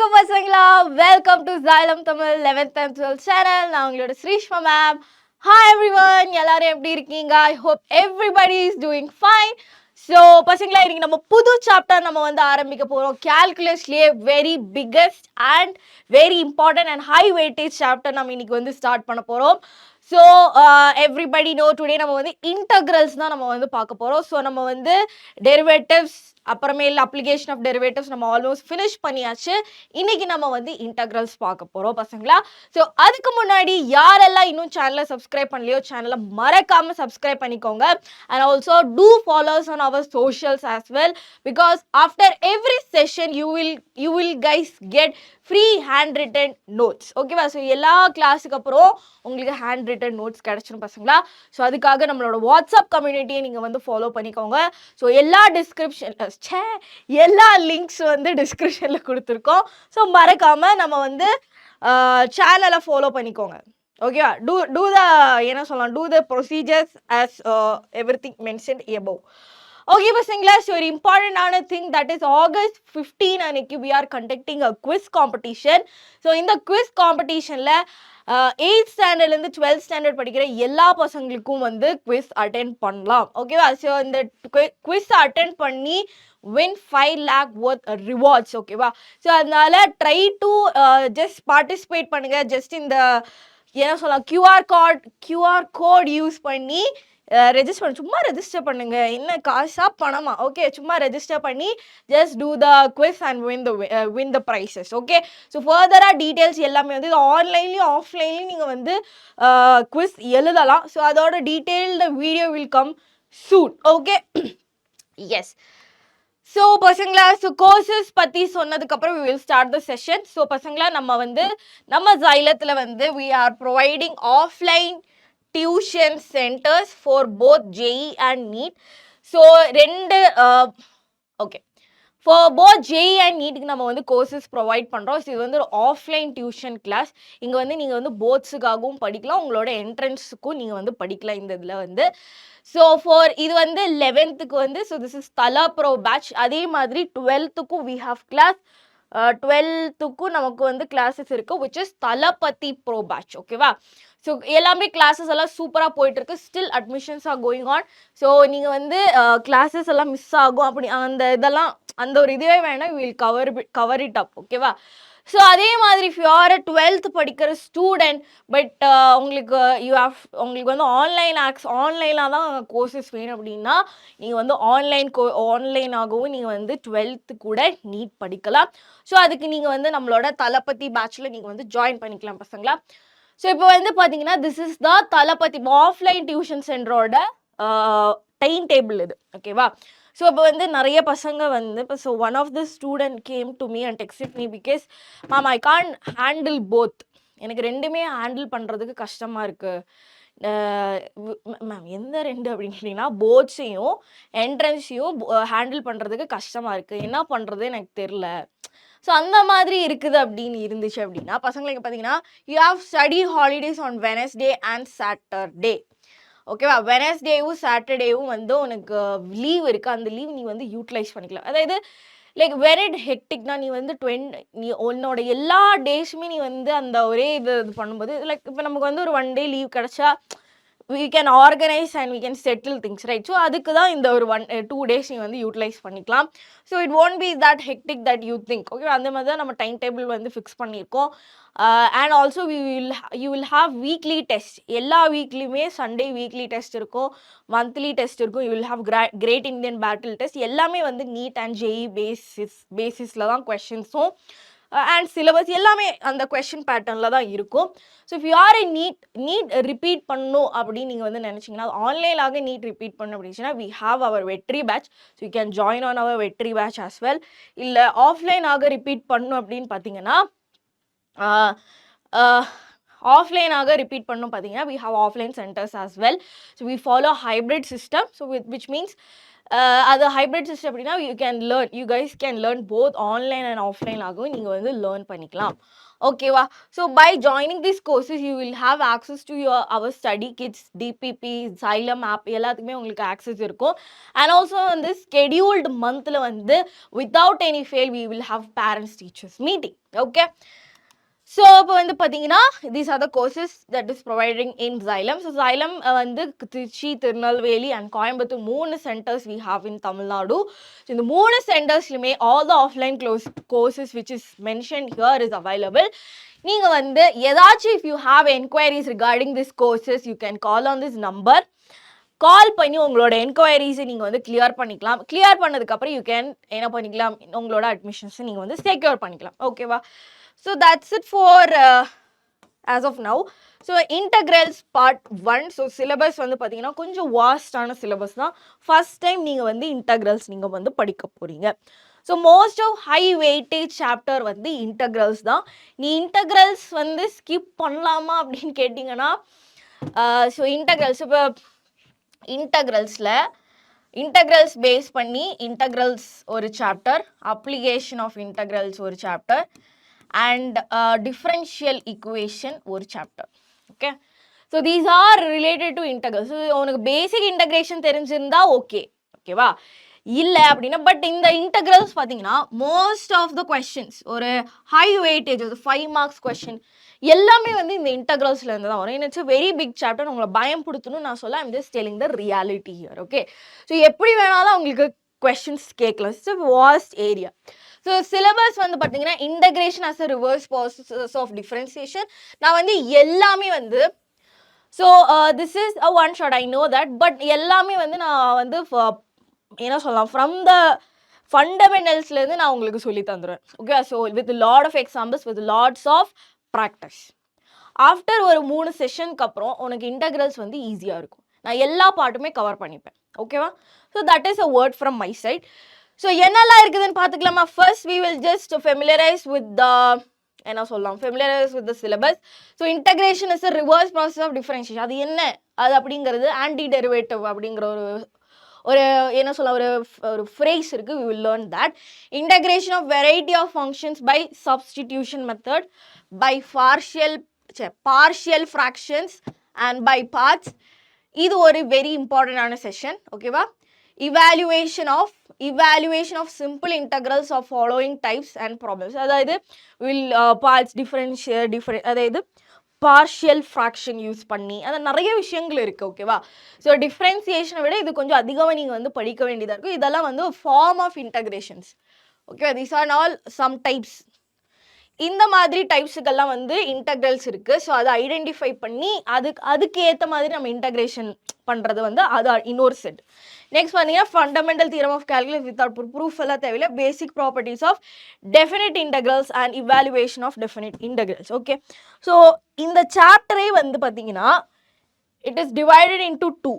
வணக்கம் பசங்களா, welcome to Xylem Tamil 11th and 12th channel. நான் உங்களோட ஸ்ரீஷ்மா மேம். ஹாய் எவ்ரிவன், எல்லாரும் எப்படி இருக்கீங்க? I hope everybody is doing fine. So பசங்களா, இன்னைக்கு நம்ம புது சாப்டர் நம்ம வந்து ஆரம்பிக்க போகிறோம். கேல்குலஸ்லேயே very biggest and very important and high weightage chapter நம்ம இன்னைக்கு வந்து ஸ்டார்ட் பண்ண போகிறோம். ஸோ எவ்ரிபடி நோ டுடே நம்ம வந்து இன்டகிரல்ஸ் தான் நம்ம வந்து பார்க்க போகிறோம். ஸோ நம்ம வந்து டெரிவேட்டிவ்ஸ் அப்புறமேல் அப்ளிகேஷன் ஆஃப் டெரிவேட்டிவ்ஸ் நம்ம ஆல்மோஸ்ட் ஃபினிஷ் பண்ணியாச்சு. இன்னைக்கு நம்ம வந்து இன்டகிரல்ஸ் பார்க்க போகிறோம் பசங்களா. ஸோ அதுக்கு முன்னாடி யாரெல்லாம் இன்னும் சேனலை சப்ஸ்கிரைப் பண்ணலையோ சேனலை மறக்காமல் சப்ஸ்கிரைப் பண்ணிக்கோங்க. And also do follows on our socials as well, because after every session you will guys get free handwritten notes. ஓகேவா? ஸோ எல்லா கிளாஸுக்கு அப்புறம் உங்களுக்கு ஹேண்ட் ரிட்டன் நோட்ஸ் கிடைச்சிடும் பசங்களா. ஸோ அதுக்காக நம்மளோட வாட்ஸ்அப் கம்யூனிட்டியை நீங்கள் வந்து ஃபாலோ பண்ணிக்கோங்க. ஸோ எல்லா எல்லா லிங்க்ஸ் வந்து டிஸ்கிரிப்ஷனில் கொடுத்துருக்கோம். ஸோ மறக்காமல் நம்ம வந்து சேனலை ஃபாலோ பண்ணிக்கோங்க. ஓகேவா? டூ த என்ன சொல்லலாம், to the procedures as everything mentioned above. Okay பசங்களா, ஸோ ஒரு இம்பார்ட்டண்டான திங் தட் இஸ் August 15 அன்னைக்கு we are conducting a quiz competition. So இந்த குவிஸ் காம்படிஷனில் 8th ஸ்டாண்டர்ட்லேருந்து 12th ஸ்டாண்டர்ட் படிக்கிற எல்லா பசங்களுக்கும் வந்து குவிஸ் அட்டென்ட் பண்ணலாம். ஓகேவா? ஸோ இந்த குவிஸ் அட்டென்ட் பண்ணி வின் 5 lakh worth rewards. ஓகேவா? ஸோ அதனால ட்ரை டு ஜஸ்ட் பார்ட்டிசிபேட் பண்ணுங்க. ஜஸ்ட் இந்த என்ன சொல்லலாம், கியூஆர் கோட் யூஸ் பண்ணி ரெஜிஸ்டர் பண்ணி சும்மா ரெஜிஸ்டர் பண்ணுங்க. என்ன காசா பணமா? ஓகே, சும்மா ரெஜிஸ்டர் பண்ணி just do the quiz and win the prizes. Okay, so ஃபர்தராக டீட்டெயில்ஸ் எல்லாமே வந்து ஆன்லைன்லேயும் ஆஃப்லைன்லேயும் நீங்கள் வந்து குவிஸ் எழுதலாம். ஸோ அதோட detailed video will come soon. Okay, yes. So பசங்களா, ஸோ கோர்சஸ் பற்றி சொன்னதுக்கப்புறம் we will start the session. So பசங்களா, நம்ம ஜைலத்தில் வந்து we are providing offline tuition centers for both JEE and NEET. So okay, for both JEE and நீட்டுக்கு நம்ம வந்து courses provide பண்ணுறோம். ஸோ இது வந்து ஒரு ஆஃப்லைன் டியூஷன் கிளாஸ். இங்கே வந்து நீங்கள் வந்து போர்ட்ஸுக்காகவும் படிக்கலாம், உங்களோட என்ட்ரன்ஸுக்கும் நீங்கள் வந்து படிக்கலாம் இந்த இதில் வந்து. ஸோ இது வந்து 11th வந்து ஸோ திஸ் இஸ் தலா ப்ரோ பேட்ச். அதே மாதிரி 12th we have class. 12th நமக்கு வந்து கிளாஸஸ் இருக்குது, which is Thalapathy bro batch. ஓகேவா? ஸோ எல்லாமே கிளாஸஸ் எல்லாம் சூப்பராக போயிட்டுருக்கு. Still admissions are going on. So நீங்கள் வந்து கிளாஸஸ் எல்லாம் மிஸ் ஆகும் அப்படி அந்த ஒரு இதுவே வேணாம், you will cover it up. ஓகேவா? ஸோ அதே மாதிரி இஃப் யூ ஆர் 12th படிக்கிற ஸ்டூடெண்ட் பட் உங்களுக்கு வந்து ஆன்லைனாக தான் கோர்சஸ் வேணும் அப்படின்னா நீங்கள் வந்து ஆன்லைனாகவும் நீங்கள் வந்து 12th கூட நீட் படிக்கலாம். ஸோ அதுக்கு நீங்கள் வந்து நம்மளோட தலபதி பேட்சில் நீங்கள் வந்து ஜாயின் பண்ணிக்கலாம் பசங்களா. ஸோ இப்போ வந்து பார்த்தீங்கன்னா this is the Thalapathi offline tuition சென்டரோட டைம் டேபிள் இது. ஓகேவா? ஸோ இப்போ வந்து நிறைய பசங்க வந்து so one of the student came to me and text me because ma'am I can't handle both. எனக்கு ரெண்டுமே ஹேண்டில் பண்ணுறதுக்கு கஷ்டமாக இருக்குது மேம். எந்த ரெண்டு அப்படின்னு கேட்டிங்கன்னா போர்ட்ஸையும் என்ட்ரன்ஸையும் ஹேண்டில் பண்ணுறதுக்கு கஷ்டமாக இருக்குது, என்ன பண்ணுறது எனக்கு தெரில. ஸோ அந்த மாதிரி இருக்குது அப்படின்னு இருந்துச்சு அப்படின்னா பசங்களுக்கு பார்த்தீங்கன்னா you have study holidays on Wednesday and Saturday. ஓகேவா? வெனஸ்டேவும் சாட்டர்டேவும் வந்து உனக்கு லீவ் இருக்குது. அந்த லீவ் நீ வந்து யூட்டிலைஸ் பண்ணிக்கலாம். அதாவது லைக் வெரி ஹெக்டிக்னா நீ வந்து நீ உன்னோட எல்லா டேஸுமே நீ வந்து அந்த ஒரே இது பண்ணும்போது லைக் இப்போ நமக்கு வந்து ஒரு 1 day லீவ் கிடச்சா we can organize and we can settle things, right? So அதுக்கு தான் இந்த ஒரு 2 days நீ வந்து யூட்டிலைஸ் பண்ணிக்கலாம். So it won't be that hectic that you think. Okay, அந்த மாதிரி தான் நம்ம டைம் டேபிள் வந்து ஃபிக்ஸ் பண்ணியிருக்கோம். And also you will have weekly test. எல்லா வீக்லியுமே சண்டே வீக்லி டெஸ்ட் இருக்கும், மந்த்லி டெஸ்ட் இருக்கும். You will have great Indian battle test. எல்லாமே வந்து நீட் அண்ட் JEE பேசிஸில் தான் கொஷின்ஸும் அண்ட் சிலபஸ் எல்லாமே அந்த கொஷின் பேட்டர்னில் தான் இருக்கும். So if you are need repeat பண்ணணும் அப்படின்னு நீங்கள் வந்து நினச்சிங்கன்னா ஆன்லைனாக நீட் ரிப்பீட் பண்ணணும் அப்படின்னா we have our Vetri batch. So you can join on our Vetri batch as well. இல்லை ஆஃப்லைனாக ரிப்பீட் பண்ணணும் அப்படின்னு பார்த்தீங்கன்னா ஆஃப்லைனாக ரிப்பீட் பண்ணணும் பார்த்தீங்கன்னா we have offline centres as well. So we follow hybrid system. So which means அது hybrid system அப்படின்னா you guys can learn both online and offline ஆகும் நீங்கள் வந்து லேர்ன் பண்ணிக்கலாம் ஓகேவா. So by joining this courses you will have access to our study kits DPP Xylem app எல்லாத்துக்குமே உங்களுக்கு access இருக்கும். அண்ட் ஆல்சோ வந்து ஸ்கெடியூல்டு மந்தில் வந்து without any fail we will have parents teachers meeting. Okay, so இப்போ வந்து பார்த்தீங்கன்னா these are the courses that is providing in Xylem. So Xylem வந்து Trichy, Tirunelveli and Coimbatore 3 centres we have in Tamil Nadu. So இந்த 3 சென்டர்ஸ்லையுமே all the offline courses which is mention here is available. நீங்கள் வந்து ஏதாச்சும் if you have enquiries regarding this courses you can call on this number. கால் பண்ணி உங்களோட என்கொயரிஸை நீங்கள் வந்து கிளியர் பண்ணிக்கலாம். கிளியர் பண்ணதுக்கப்புறம் யூ கேன் என்ன பண்ணிக்கலாம், உங்களோட அட்மிஷன்ஸை நீங்கள் வந்து செக்யூர் பண்ணிக்கலாம். ஓகேவா. So that's it for as of now. So integrals part 1. So syllabus வந்து பார்த்தீங்கன்னா கொஞ்சம் வாஸ்டான சிலபஸ் தான். ஃபர்ஸ்ட் டைம் நீங்கள் வந்து இன்டகிரல்ஸ் நீங்கள் வந்து படிக்க போகிறீங்க. So most of high weightage chapter வந்து இன்டகிரல்ஸ் தான். நீ இன்டகிரல்ஸ் வந்து ஸ்கிப் பண்ணலாமா அப்படின்னு கேட்டிங்கன்னா ஸோ இன்டகிரல்ஸ் இப்போ இன்டகிரல்ஸ் பேஸ் பண்ணி இன்டகிரல்ஸ் ஒரு சாப்டர், அப்ளிகேஷன் ஆஃப் இன்டகிரல்ஸ் ஒரு சாப்டர் and differential equation ஒரு chapter. Okay, so these are related to integrals. So உனக்கு basic integration தெரிஞ்சிருந்தா ஓகேவா. இல்லை அப்படின்னா பட் இந்த இன்டகிரல்ஸ் பார்த்தீங்கன்னா மோஸ்ட் ஆஃப் த கொஸ்டின்ஸ் ஒரு ஹை வெயிட்டேஜ் ஒரு 5 மார்க்ஸ் கொஸ்டின் எல்லாமே வந்து இந்த இன்டகிரல்ஸ்ல இருந்து தான் வரும். It's very big chapter. உங்களை பயம் கொடுத்துன்னு நான் சொல்ல, I'm just telling the reality here. Okay, so எப்படி வேணாலும் அவங்களுக்கு கொஸ்டின்ஸ் கேட்கலாம். It's vast area. So syllabus வந்து பார்த்தீங்கன்னா integration as a reverse process of differentiation. நான் வந்து எல்லாமே வந்து so this is a one shot, I know that. But எல்லாமே வந்து நான் வந்து என்ன சொல்லலாம், ஃப்ரம் த ஃபண்டமெண்டல்ஸ்லேருந்து நான் உங்களுக்கு சொல்லி தந்துடுவேன். Okay, so with lot of examples, with lots of practice. After ஒரு 3 செஷனுக்கு அப்புறம் உனக்கு இன்டகிரல்ஸ் வந்து ஈஸியாக இருக்கும். நான் எல்லா பார்ட்டுமே கவர் பண்ணிப்பேன். ஓகேவா. So that is a word from my side. So என்னெல்லாம் இருக்குதுன்னு பார்த்துக்கலாமா. First we will just familiarise with the என்ன சொல்லலாம், familiarise with the syllabus. So integration is a reverse process of differentiation. அது என்ன அது அப்படிங்கிறது ஆன்டி டெரிவேட்டிவ் அப்படிங்கிற ஒரு என்ன சொல்ல ஒரு ஃப்ரேஸ் இருக்குது. We will learn that. Integration of variety of functions by substitution method, by partial fractions and by parts. இது ஒரு வெரி இம்பார்ட்டண்டான செஷன். ஓகேவா. evaluation of simple integrals of following types and problems. அதாவது will parts அதாவது partial fraction use பண்ணி அது நிறைய விஷயங்கள் இருக்குது. ஓகேவா. ஸோ டிஃப்ரென்சியேஷனை விட இது கொஞ்சம் அதிகமாக நீங்கள் வந்து படிக்க வேண்டியதாக இருக்கும். இதெல்லாம் வந்து ஃபார்ம் ஆஃப் இன்டகிரேஷன்ஸ். ஓகேவா. These are all some types. இந்த மாதிரி டைப்ஸுக்கெல்லாம் வந்து இன்டகிரல்ஸ் இருக்குது. ஸோ அதை ஐடென்டிஃபை பண்ணி அதுக்கு ஏற்ற மாதிரி நம்ம இன்டகிரேஷன் பண்ணுறது வந்து அது இன்னொரு செட். நெக்ஸ்ட் பார்த்தீங்கன்னா fundamental theorem of calculus without proof எல்லாம் தேவையில்லை. Basic properties of definite integrals and evaluation of definite integrals. Okay, so இந்த சாப்டரே வந்து பார்த்தீங்கன்னா it is divided into 2.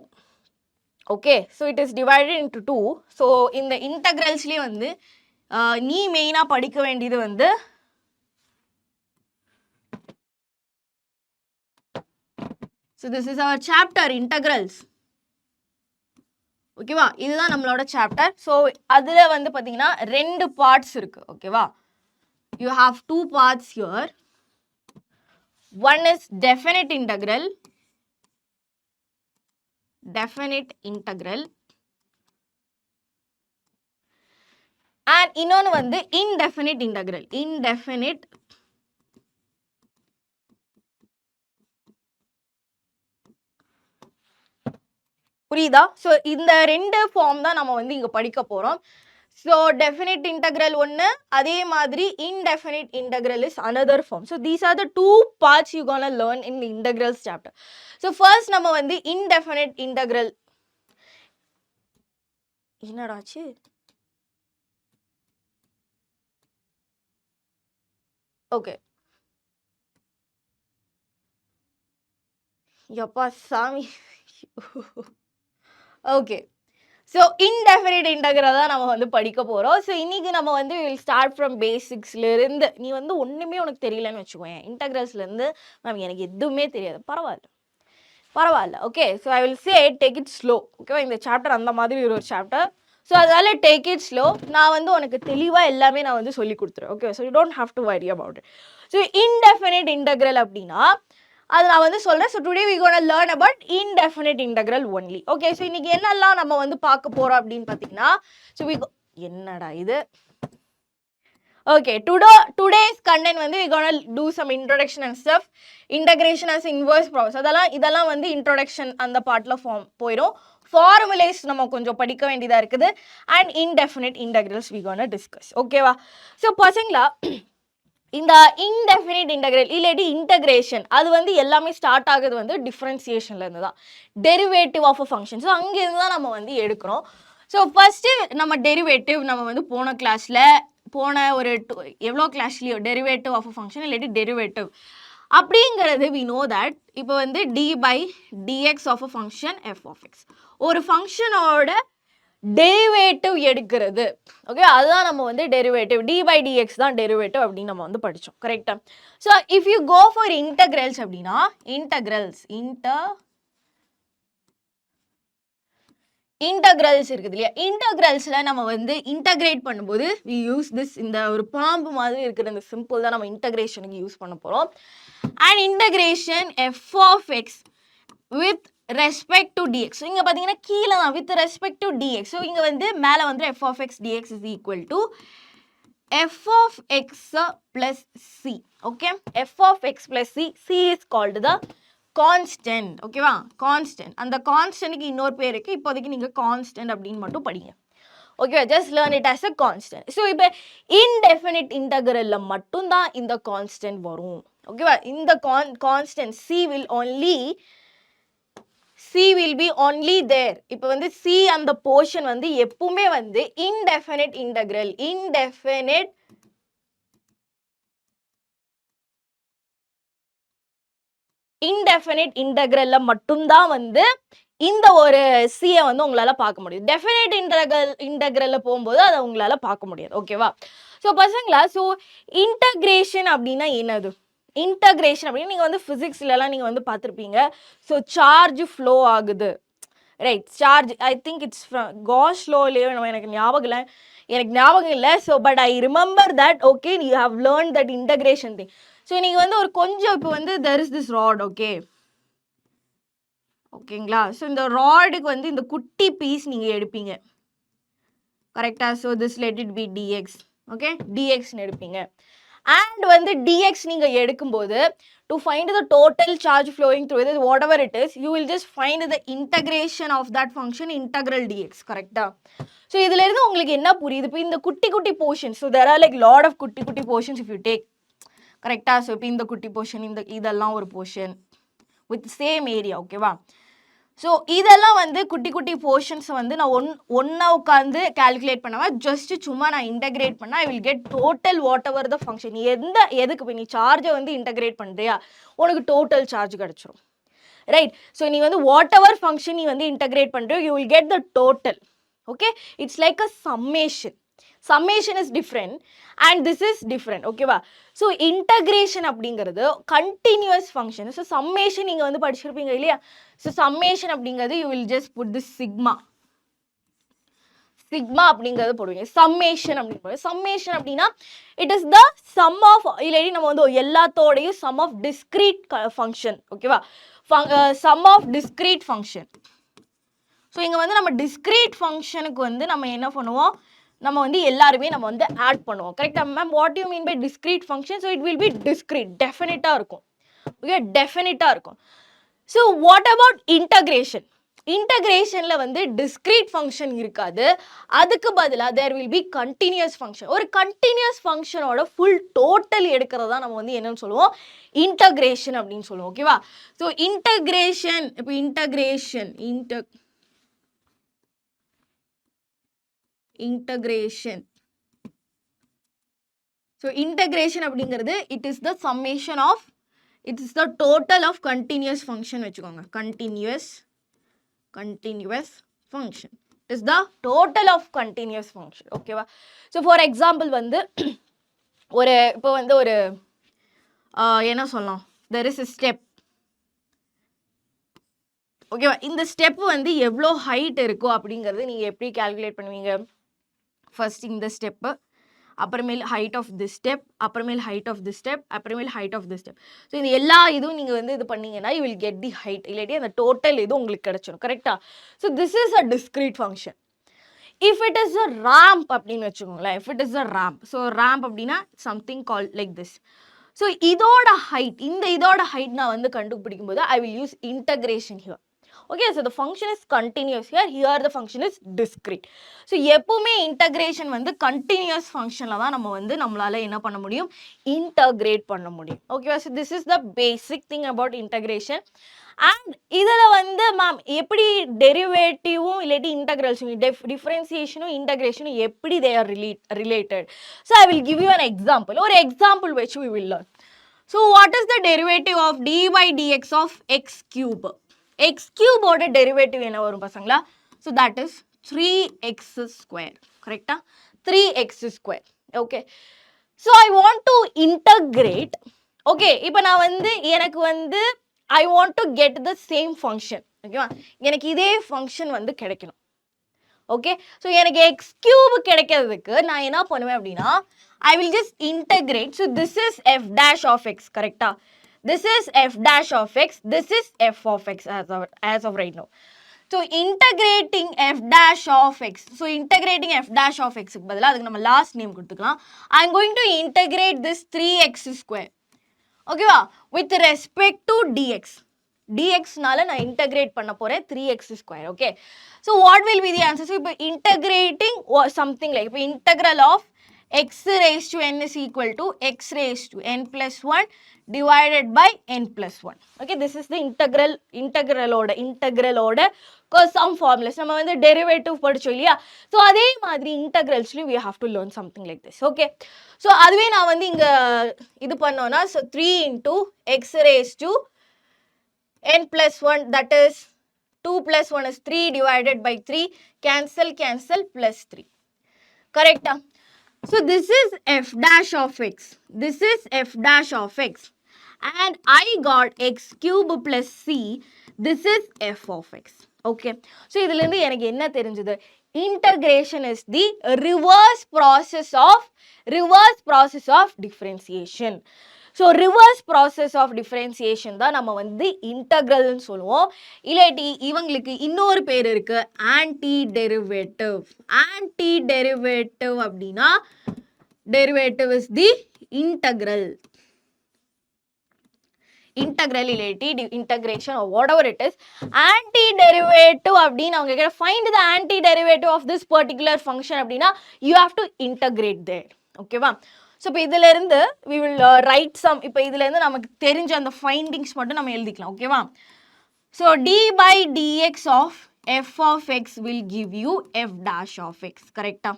Okay, so it is divided into 2. ஸோ இந்த இன்டகிரல்ஸ்லேயே வந்து நீ மெயினாக படிக்க வேண்டியது வந்து so this is our chapter integrals. ஓகேவா. இதுதான் நம்மளோட சாப்டர். ஸோ அதில் வந்து பார்த்தீங்கன்னா 2 பார்ட்ஸ் இருக்கு. ஓகேவா. You have 2 parts here. One is definite integral and இன்னொன்று வந்து இன்டெஃபினிட் இன்டகிரல். புரியுதா. ஸோ இந்த 2 ஃபார்ம் தான் நம்ம வந்து இங்கே படிக்க போகிறோம். ஸோ டெஃபினிட் இன்டகிரல் ஒன்று, அதே மாதிரி indefinite integral is another form. So these are the 2 parts you gonna learn in the integrals chapter. So first நம்ம வந்து இன்டெஃபினிட் இன்டகிரல் என்னடாச்சு ஓகே எப்பா சாமி ஓகே. ஸோ இன்டெஃபினிட் இன்டகிரல் தான் நம்ம வந்து படிக்க போகிறோம். ஸோ இன்றைக்கி நம்ம வந்து வில் ஸ்டார்ட் ஃப்ரம் பேசிக்ஸ்லேருந்து. நீ வந்து ஒன்றுமே உனக்கு தெரியலன்னு வச்சுக்கோங்க, இன்டகிரல்ஸ்லேருந்து மேம் எனக்கு எதுவுமே தெரியாது, பரவாயில்ல. பரவாயில்ல. Okay, so I will say take it slow. ஓகேவா, இந்த சாப்டர் அந்த மாதிரி ஒரு சாப்டர். ஸோ அதனால டேக் இட் ஸ்லோ. நான் வந்து உனக்கு தெளிவாக எல்லாமே நான் வந்து சொல்லி கொடுத்துருவேன். Okay, so you don't have to worry about it. So indefinite integral அப்படின்னா அது நான் வந்து சொல்கிறேன். So today we gonna learn about indefinite integral only. Okay, so இன்னைக்கு என்னெல்லாம் நம்ம வந்து பார்க்க போகிறோம் அப்படின்னு பார்த்தீங்கன்னா, ஸோ என்னடா இது. Okay, today's content வந்து we gonna do some introduction and stuff. Integration as inverse process. இதெல்லாம் வந்து introduction அந்த பார்ட்ல போயிடும். Formulas நம்ம கொஞ்சம் படிக்க வேண்டியதா இருக்குது. And indefinite integrals we gonna discuss. ஓகேவா? ஸோ பசங்களா, இந்த இன்டெஃபினைட் இன்டெக்ரல் இல்லாட்டி இன்டகிரேஷன் அது வந்து எல்லாமே ஸ்டார்ட் ஆகுது வந்து டிஃப்ரென்சியேஷன்ல இருந்து தான். Derivative of a function. So அங்கேருந்து தான் நம்ம வந்து எடுக்கிறோம். ஸோ ஃபர்ஸ்ட்டு நம்ம டெரிவேட்டிவ் நம்ம வந்து போன ஒரு எவ்வளோ கிளாஸ்லையோ டெரிவேட்டிவ் ஆஃப் அ ஃபங்க்ஷன் இல்லாட்டி டெரிவேட்டிவ் அப்படிங்கிறது வி நோ தட் இப்போ வந்து d by dx of a function f of x ஒரு ஃபங்க்ஷனோட டெரிவேட்டிவ் எடுக்கிறது. ஓகே, அதுதான் நம்ம வந்து டெரிவேட்டிவ். டி பை டிஎக்ஸ் தான் டெரிவேட்டிவ் அப்படின்னு நம்ம வந்து படித்தோம். கரெக்டாக? So if you go for integrals அப்படின்னா இன்டகிரல்ஸ் இருக்குது இல்லையா, இன்டகிரல்ஸில் நம்ம வந்து இன்டகிரேட் பண்ணும்போது வி யூஸ் திஸ். இந்த ஒரு பாம்பு மாதிரி இருக்கிற இந்த சிம்பிள் தான் நம்ம இன்டகிரேஷனுக்கு யூஸ் பண்ண போகிறோம். And integration f of x with respect to dx. இங்கே பார்த்தீங்கன்னா கீழே தான் with respect to dx. So இங்கே வந்து மேலே வந்து f of x dx is equal to f of x plus c. Okay, f of x plus c. C is called the constant. ஓகேவா, constant. அந்த கான்ஸ்டன்ட்டுக்கு இன்னொரு பேர் இருக்குது. இப்போதைக்கு நீங்கள் கான்ஸ்டன்ட் அப்படின்னு மட்டும் படிங்க. ஓகேவா, just learn it as a constant. So இப்போ இன்டெஃபினிட் இன்டகிரலில் மட்டும்தான் இந்த கான்ஸ்டன்ட் வரும். ஓகேவா, இந்த constant C will be only there. இப்போ வந்து சி அந்த போர்ஷன் வந்து எப்பவுமே வந்து இன்டெஃபினிட் இன்டகிரல்ல மட்டும்தான் வந்து இந்த ஒரு சியை வந்து உங்களால பார்க்க முடியும். டெஃபினைட் இன்டகிரல்ல போகும்போது அதை உங்களால பார்க்க முடியாது. ஓகேவா, ஸோ பசங்களா, ஸோ இன்டகிரேஷன் அப்படின்னா என்னது? இன்டகிரேஷன் அப்படின்னு நீங்கள் வந்து ஃபிசிக்ஸ்லாம் நீங்கள் வந்து பார்த்துருப்பீங்க. ஸோ சார்ஜ் ஃப்ளோ ஆகுது, right? Charge I think it's Gauss லோலேயோ எனக்கு ஞாபகம் இல்லை. So but I remember that. Okay, you have learn that integration thing. So நீங்கள் வந்து ஒரு கொஞ்சம் இப்போ வந்து தெர் இஸ் திஸ் ராட். ஓகேங்களா, ஸோ இந்த ராடுக்கு வந்து இந்த குட்டி பீஸ் நீங்கள் எடுப்பீங்க. கரெக்டாக? So this let it be DX. Okay, டிஎக்ஸ்ன்னு எடுப்பீங்க. அண்ட் வந்து டிஎக்ஸ் நீங்கள் எடுக்கும்போது to find the total charge flowing through இது whatever it is, you will just find the integration of that function integral dx. கரெக்டாக? So இதுலேருந்து உங்களுக்கு என்ன புரியுது? இப்போ இந்த குட்டி portions, so there are like lot of குட்டி போர்ஷன்ஸ் இஃப் யூ டேக். கரெக்டாக? ஸோ இப்போ இந்த குட்டி போர்ஷன், இதெல்லாம் ஒரு போர்ஷன் வித் சேம் ஏரியா. ஓகேவா, ஸோ இதெல்லாம் வந்து குட்டி போர்ஷன்ஸை வந்து நான் ஒன்றா உட்காந்து கால்குலேட் பண்ணுவேன். ஜஸ்ட்டு சும்மா நான் இன்டகிரேட் பண்ணால் I will get total whatever the function. எதுக்கு இப்போ நீ சார்ஜை வந்து இன்டகிரேட் பண்ணுறியா, உனக்கு டோட்டல் சார்ஜ் கிடச்சிரும். ரைட்? ஸோ நீ வந்து வாட் எவர் ஃபங்க்ஷன் நீ வந்து இன்டகிரேட் பண்ணுறியோ you will get the total. Okay, it's like a summation is different and this is different. ஓகேவா, ஸோ இன்டகிரேஷன் அப்படிங்கிறது கண்டினியூஸ் ஃபங்க்ஷன். ஸோ சம்மேஷன் நீங்கள் வந்து படிச்சிருப்பீங்க இல்லையா? ஸோ சம்மேஷன் அப்படிங்கிறது you will just put the sigma அப்படிங்கிறது போடுவீங்க. சம்மேஷன் அப்படின்னா it is the sum of, இல்லாட்டி நம்ம வந்து எல்லாத்தோடையும் சம் ஆஃப் டிஸ்கிரீட் ஃபங்க்ஷன். ஓகேவா, sum of discrete function. So இங்கே வந்து நம்ம டிஸ்கிரீட் ஃபங்க்ஷனுக்கு வந்து நம்ம என்ன பண்ணுவோம், நம்ம வந்து எல்லாருமே நம்ம வந்து ஆட் பண்ணுவோம். கரெக்டாக ma'am? What you mean by discrete function? So it will be discrete, டெஃபினட்டாக இருக்கும். ஓகே, டெஃபினட்டாக இருக்கும். ஸோ வாட் அபவுட் இன்டகிரேஷனில் வந்து டிஸ்கிரீட் ஃபங்க்ஷன் இருக்காது. அதுக்கு பதிலாக there will be continuous function. ஒரு கண்டினியூஸ் ஃபங்க்ஷனோட ஃபுல் டோட்டல் எடுக்கிறது தான் நம்ம வந்து என்னன்னு சொல்லுவோம், இன்டகிரேஷன் அப்படின்னு சொல்லுவோம். ஓகேவா, ஸோ இன்டகிரேஷன், இப்போ இன்டகிரேஷன் ஸோ இன்டகிரேஷன் அப்படிங்கிறது it is the summation of, it is the total of continuous function வச்சுக்கோங்க. Continuous function it is the total of continuous function. ஓகேவா, ஸோ ஃபார் எக்ஸாம்பிள் வந்து இப்போ வந்து ஒரு என்ன சொல்லலாம், தெர் இஸ் a step. ஓகேவா? இந்த ஸ்டெப் வந்து எவ்வளோ ஹைட் இருக்கோ அப்படிங்கிறது நீங்கள் எப்படி கால்குலேட் பண்ணுவீங்க? ஃபர்ஸ்ட் இந்த ஸ்டெப்பு, அப்புறமேல் ஹைட் ஆஃப் திஸ் ஸ்டெப், அப்புறமேல் ஹைட் ஆஃப் திஸ் ஸ்டெப், அப்புறமேல் height of this step. So இந்த எல்லா இதுவும் நீங்கள் வந்து இது பண்ணீங்கன்னா you will get the height, இல்லாட்டி அந்த டோட்டல் இது உங்களுக்கு கிடைச்சிடும். கரெக்டாக? So this is a discrete function. If it is a ramp அப்படின்னு வச்சுக்கோங்களேன். If it is a ramp, so ramp அப்படின்னா something call like this. So இதோட ஹைட், இதோட ஹைட் நான் வந்து கண்டுபிடிக்கும் போது I will use integration here. Okay, so the function is continuous here the function is discrete. So எப்பவுமே integration வந்து continuous ஃபங்க்ஷனில் தான் நம்ம வந்து நம்மளால என்ன பண்ண முடியும்? இன்டகிரேட் பண்ண முடியும். ஓகேவா? So this is the basic thing about integration. And இதில் வந்து மேம் எப்படி டெரிவேட்டிவும் இல்லாட்டி இன்டகிரல்ஸும் டிஃப்ரென்சியேஷனும் இன்டகிரேஷனும் எப்படி they are related. So I will give you an example. ஒரு எக்ஸாம்பிள் வச்சு we will learn. So what is the derivative of d by dx of x cube? x cube ஓட derivative என்ன வரும் பசங்களா? So that is 3x square. கரெக்டா? 3x square. Okay. So I want to integrate. Okay, இப்போ நான் வந்து எனக்கு வந்து I want to get the same function. ஓகேவா? எனக்கு இதே ஃபங்க்ஷன் வந்து கிடைக்கணும். ஓகே, ஸோ எனக்கு எக்ஸ் கியூப் கிடைக்கிறதுக்கு நான் என்ன பண்ணுவேன் அப்படின்னா I will just integrate. So this is F dash of X. கரெக்டா? This is F dash of X, this is F of X as of right now. So integrating F dash of X. So integrating F dash of எக்ஸுக்கு பதிலாக அதுக்கு நம்ம last name கொடுத்துக்கலாம். I am going to integrate this 3x square. ஓகேவா? With respect to DX. dxனால நான் integrate பண்ண போறேன் 3x square. Okay, so what will be the answer? So இப்போ இன்டகிரேட்டிங் சம்திங் லைக் இப்போ integral of x raised to n is equal to x raised to n plus 1 divided by n plus 1. Okay, this is the integralோட some formulas. நம்ம வந்து derivative படிச்சோம் இல்லையா? So அதே மாதிரி இன்டகிரல்ஸ்லையும் we have to learn something like this. Okay, so அதுவே நான் வந்து இங்கே இது பண்ணோன்னா so 3 into x raised to n plus 1, that is 2 plus 1 is 3 divided by 3, cancel plus 3. Correct? So this is f dash of x. This is f dash of x. And I got x cube plus c. This is f of x. Okay. So இதிலிருந்து எனக்கு என்ன தெரிஞ்சது? Integration is the reverse process of differentiation. So reverse process of differentiation தான் நம்ம வந்து இன்டகிரல்னு சொல்லுவோம். இல்லாட்டி இவங்களுக்கு இன்னொரு பேர் இருக்கு, ஆன்டி டெரிவேட்டிவ். ஆன்டி டெரிவேட்டிவ் அப்படின்னா derivative is the integral. Integral இல்லாட்டி integration or whatever it is. Anti derivative அப்படின்னு அவங்க கிட்ட find the anti derivative of this particular function அப்படின்னா you have to integrate there. ஓகேவா? ஸோ இப்போ இதிலேருந்து வி வில் ரைட் சம். இப்போ இதுலேருந்து நமக்கு தெரிஞ்ச அந்த ஃபைண்டிங்ஸ் மட்டும் நம்ம எழுதிக்கலாம். ஓகேவா? So d by dx of f of x will give you f dash of X. கரெக்டா?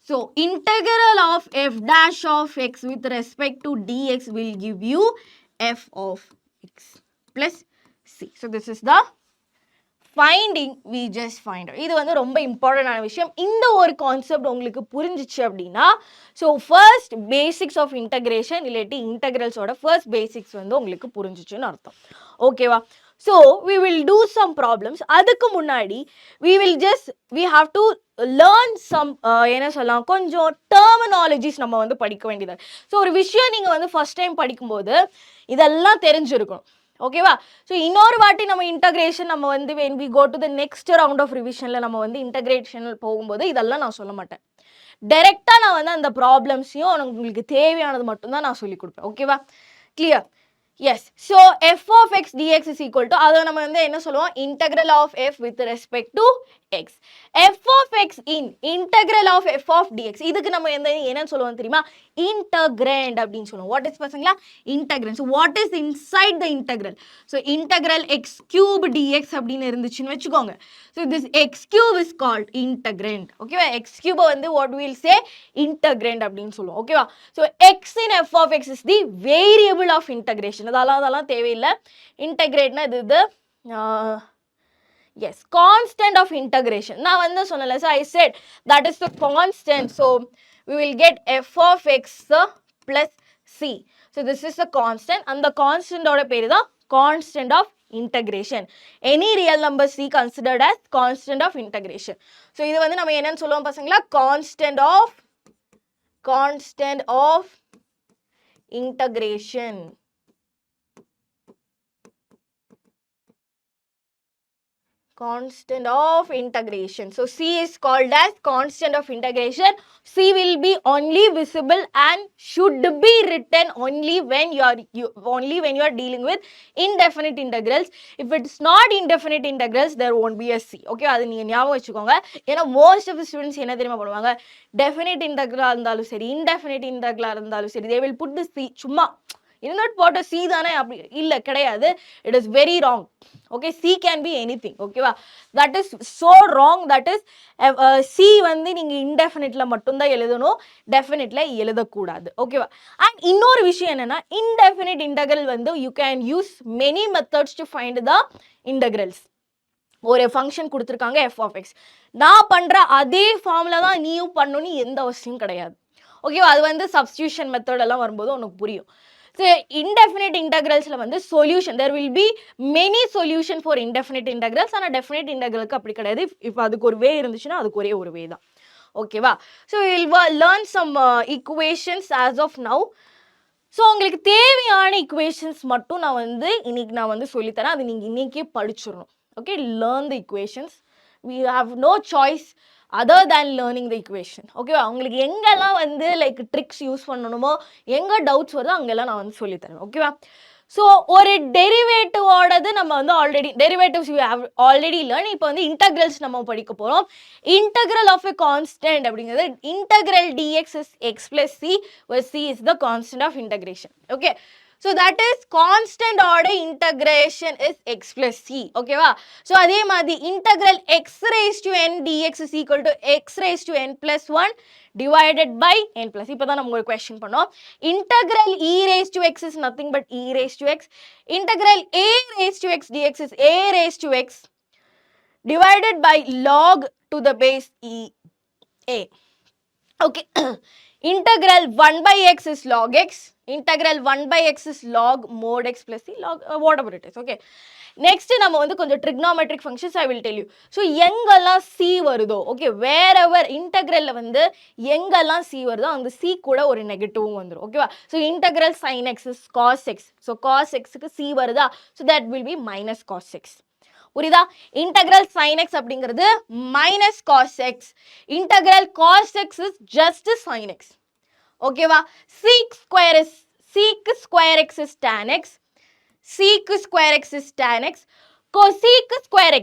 So integral of f dash of x with respect to d x will give you f of x plus c. So this is the finding we just find. இது வந்து ரொம்ப இம்பார்ட்டண்டான விஷயம். இந்த ஒரு concept உங்களுக்கு புரிஞ்சிச்சு அப்படின்னா so first basics of integration இல்லாட்டி இன்டகிரல்ஸோட ஃபர்ஸ்ட் பேசிக்ஸ் வந்து உங்களுக்கு புரிஞ்சிச்சுன்னு அர்த்தம். ஓகேவா? So we will do some problems. அதுக்கு முன்னாடி we have to learn some என்ன சொல்லலாம், கொஞ்சம் டெர்மினாலஜிஸ் நம்ம வந்து படிக்க வேண்டியது. ஸோ ஒரு விஷயம் நீங்கள் வந்து ஃபர்ஸ்ட் டைம் படிக்கும்போது இதெல்லாம் தெரிஞ்சிருக்கும். ஓகேவா? ஸோ இன்னொரு வாட்டி நம்ம இன்டகிரேஷன் நம்ம வந்து when we go to the next round of revisionல நம்ம வந்து இன்டகிரேஷன் போகும்போது இதெல்லாம் நான் சொல்ல மாட்டேன். டைரெக்டாக நான் வந்து அந்த ப்ராப்ளம்ஸையும் உங்களுக்கு தேவையானது மட்டும்தான் நான் சொல்லி கொடுப்பேன். ஓகேவா? Clear? Yes. So f of x dx is equal to அதை நம்ம வந்து என்ன சொல்லுவோம்? Integral of f with respect to x. F of x in integral of f of dx. இதுக்கு நம்ம என்னன்னு சொல்லுவோம் தெரியுமா? இன்டகிரண்ட் அப்படின்னு சொல்லுவோம். வாட் இஸ் பசங்களா? Integrand. So what is inside the integral? So integral x cube dx அப்படின்னு இருந்துச்சுன்னு வச்சுக்கோங்க. So this x cube is called integrand. ஓகேவா? எக்ஸ் கியூபை வந்து வாட் வில் சே இன்டகிரண்ட் அப்படின்னு சொல்லுவோம். ஓகேவா? So x in f of x is the variable of integration. அதெல்லாம் தேவையில்லை. இன்டகிரேட்னா இது yes, constant of integration. நான் வந்து சொன்னல, so I said that is the constant. So we will get f of x plus c. So this is the constant and the constant ஓட பேரு தான் constant of integration. Any real number c considered as constant of integration. So இது வந்து நம்ம என்னன்னு சொல்லுவோம் பசங்களா, constant of integration. Constant of integration. So C is called as constant of integration. C will be only visible and should be written only when you are dealing with indefinite integrals. If it's not indefinite integrals, there won't be a C. Okay, அது நீங்க ஞாபகம் வச்சுக்கோங்க. ஏன்னா most of the students என்ன தெரியுமா பண்ணுவாங்க, definite integral இருந்தாலும் சரி, indefinite integral இருந்தாலும் சரி, they will put the C சும்மா இன்னொரு போட்ட சி தானே, அப்படி இல்லை, கிடையாது. It is very wrong. Okay, c can be anything. ஓகேவா, that is so wrong. That is c வந்து நீங்கள் இன்டெஃபினிட்ல மட்டும்தான் எழுதணும், டெஃபினிட்ல எழுதக்கூடாது. ஓகேவா. அண்ட் இன்னொரு விஷயம் என்னன்னா, இன்டெஃபினிட் இன்டெக்ரல் வந்து you can use many methods to find the integrals. ஒரு ஃபங்க்ஷன் கொடுத்துருக்காங்க எஃப் ஆஃப் எக்ஸ், நான் பண்ணுற அதே ஃபார்முலா தான் நீயும் பண்ணணும்னு எந்த அவசியம் கிடையாது. ஓகேவா, அது வந்து சப்ஸ்டியூஷன் மெத்தட் எல்லாம் வரும்போது உனக்கு புரியும். So indefinite integrals வந்து solution, there will be many solution for indefinite integrals. ஆனால் definite integralக்கு அப்படி கிடையாது. if அதுக்கு ஒரு வே இருந்துச்சுன்னா அதுக்கு ஒரே ஒரு வே தான். ஓகேவா. So we'll learn some equations as of now. So உங்களுக்கு தேவையான equations மட்டும் நான் வந்து சொல்லித்தரேன். அது நீங்கள் இன்னைக்கே படிச்சிடணும். Okay, learn the equations. We have no choice other than learning the equation. ஓகேவா, உங்களுக்கு எங்கெல்லாம் வந்து லைக் ட்ரிக்ஸ் யூஸ் பண்ணணுமோ, எங்கே டவுட்ஸ் வருதோ அங்கெல்லாம் நான் வந்து சொல்லித்தரேன். ஓகேவா. ஸோ ஒரு டெரிவேட்டிவோடது நம்ம வந்து derivatives you have already learn. இப்போ வந்து இன்டெக்ரல்ஸ் நம்ம படிக்க போகிறோம். இன்டெக்ரல் ஆஃப் எ கான்ஸ்டன்ட் அப்படிங்கிறது integral dx is X plus C, where c is the constant of integration. Okay, so that is constant order integration is x plus c. Okay va. So அதே மாதிரி integral x raised to n dx is equal to x raised to n plus 1 divided by n plus. இப்போ தான் நம்ம ஒரு question பண்ணோம். Integral e raised to x is nothing but e raised to x. Integral a raised to x dx is a raised to x divided by log to the base e a. Okay. Integral 1 by x is log x. Integral 1 by x is log mod x plus c, log whatever it is. Okay. Next நம்ம வந்து கொஞ்சம் trigonometric functions I will tell you. So எங்கெல்லாம் c வருதோ, okay, wherever integralல வந்து எங்கெல்லாம் c வருதோ அந்த c கூட ஒரு நெகட்டிவும் வந்துரும். ஓகேவா. So integral sin x is cos x. So cos x க்கு c வருதா, so that will be minus cos x. புரியுதா. integral sin x அப்படிங்கிறது minus cos x. integral cos x is just sin x. ஓகேவா. sec square x is tan x. sec square x is tan x. cosec square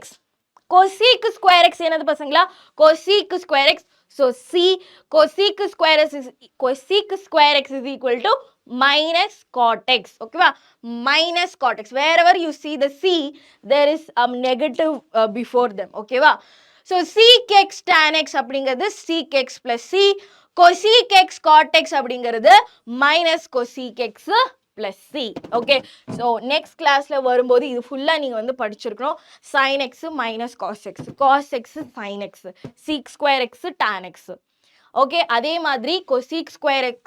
x என்னது பசங்களா, cosec square x. So cosec square x is equal to minus cot x. Okay va, minus cot x. Wherever you see the c, there is a negative before them. Okay va. So sec x tan x அப்படிங்கிறது sec x plus c, cosec x cot x அப்படிங்கிறது minus cosec x plus c. Okay, so next classல வரும்போது இது ஃபுல்லா நீங்க வந்து படிச்சிருக்கணும். sin x minus cos x, cos x sin x, sec square x tan x. Okay, அதே மாதிரி cosec square x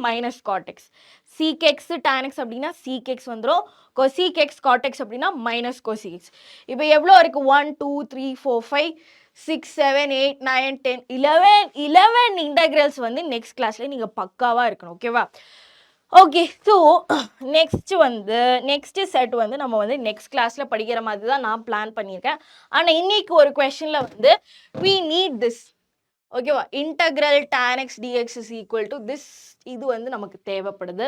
minus cot x, sec x tan x அப்படின்னா sec x வந்துரும், cosec x cot x அப்படின்னா minus cosec x. இப்போ எவ்வளோ இருக்கு, 1 2 3 4 5 6 7 8 9 10 11 integrals வந்து next கிளாஸ்ல நீங்க பக்காவா இருக்கணும். ஓகேவா. ஓகே, ஸோ நெக்ஸ்ட் செட் வந்து நம்ம வந்து நெக்ஸ்ட் கிளாஸ்ல படிக்கிற மாதிரி தான் நான் பிளான் பண்ணியிருக்கேன். ஆனால் இன்னைக்கு ஒரு கொஸ்டின்ல வந்து we need this. ஓகேவா, integral tan x dx is equal to this. இது வந்து நமக்கு தேவைப்படுது.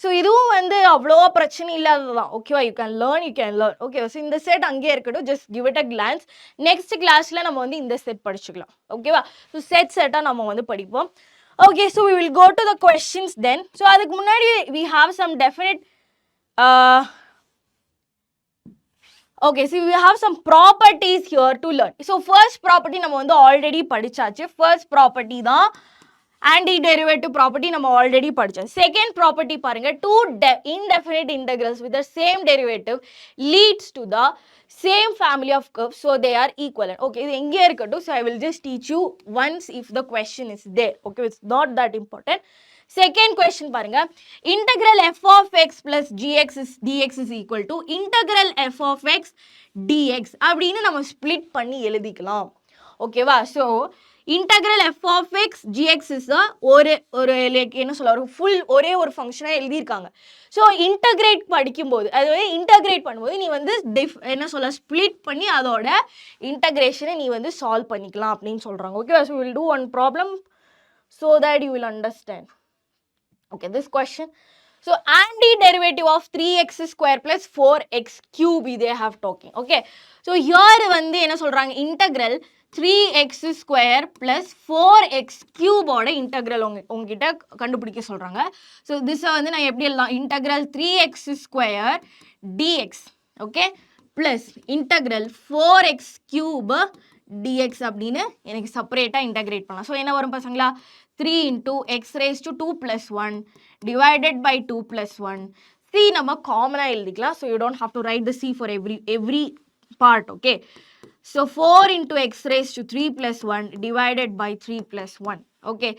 ஸோ இதுவும் வந்து அவ்வளோ பிரச்சனை இல்லாததுதான். ஓகேவா, யூ கேன் லேர்ன். ஓகேவா. ஸோ இந்த செட் அங்கேயே இருக்கட்டும், just give it a glands. Next கிளாஸ்ல நம்ம வந்து இந்த செட் படிச்சுக்கலாம். ஓகேவா. ஸோ செட்டாக நம்ம வந்து படிப்போம். Okay, so we will go to the questions then. So அதுக்கு முன்னாடி we have some definite okay, so we have some properties here to learn. So first property நம்ம வந்து already படிச்சாச்சு. First property தான் antiderivative property, நம்ம already படிச்சோம். Second property பாருங்க, two indefinite integrals with the same derivative leads to the same family of curves, so they are equivalent. Okay, இது எங்கே இருக்கட்டும். So I will just teach you once if the question is there. Okay, it's not that important. Second question பாருங்க, integral f of x plus gx is dx is equal to integral f of x dx அப்படின்னு நம்ம split பண்ணி எழுதிக்கலாம். ஓகேவா? So integral f of x g x is ஒரு like என்ன சொல்ல ஒரு ஃபுல் ஒரே ஒரு ஃபங்க்ஷனாக எழுதியிருக்காங்க. ஸோ இன்டகிரேட் படிக்கும்போது அதாவது இன்டகிரேட் பண்ணும்போது நீ வந்து என்ன சொல்ல ஸ்ப்ளிட் பண்ணி அதோட இன்டகிரேஷனை நீ வந்து சால்வ் பண்ணிக்கலாம் அப்படின்னு சொல்கிறாங்க. ஓகேவா? So will do one problem so that you will understand. Okay, this question. So, antiderivative of 3x square plus 4x cube they have talking. Okay. So, here வந்து என்ன சொல்றாங்க integral 3x square plus 4x cube ஓட integral உங்ககிட்ட கண்டுபிடிக்க சொல்றாங்க. So, this வந்து நான் எப்படி எழுதலாம் integral 3x square dx. Okay. Plus integral 4x cube dx அப்படின்னு எனக்கு செப்பரேட்டாக இன்டகிரேட் பண்ணலாம். ஸோ என்ன வரும் பசங்களா 3 into x raised to 2 plus 1 divided by 2 plus 1. C நம்ம காமனாக எழுதிக்கலாம். So you don't have to write the C for every part. Okay. So 4 into x raised to 3 plus 1 divided by 3 plus 1. Okay.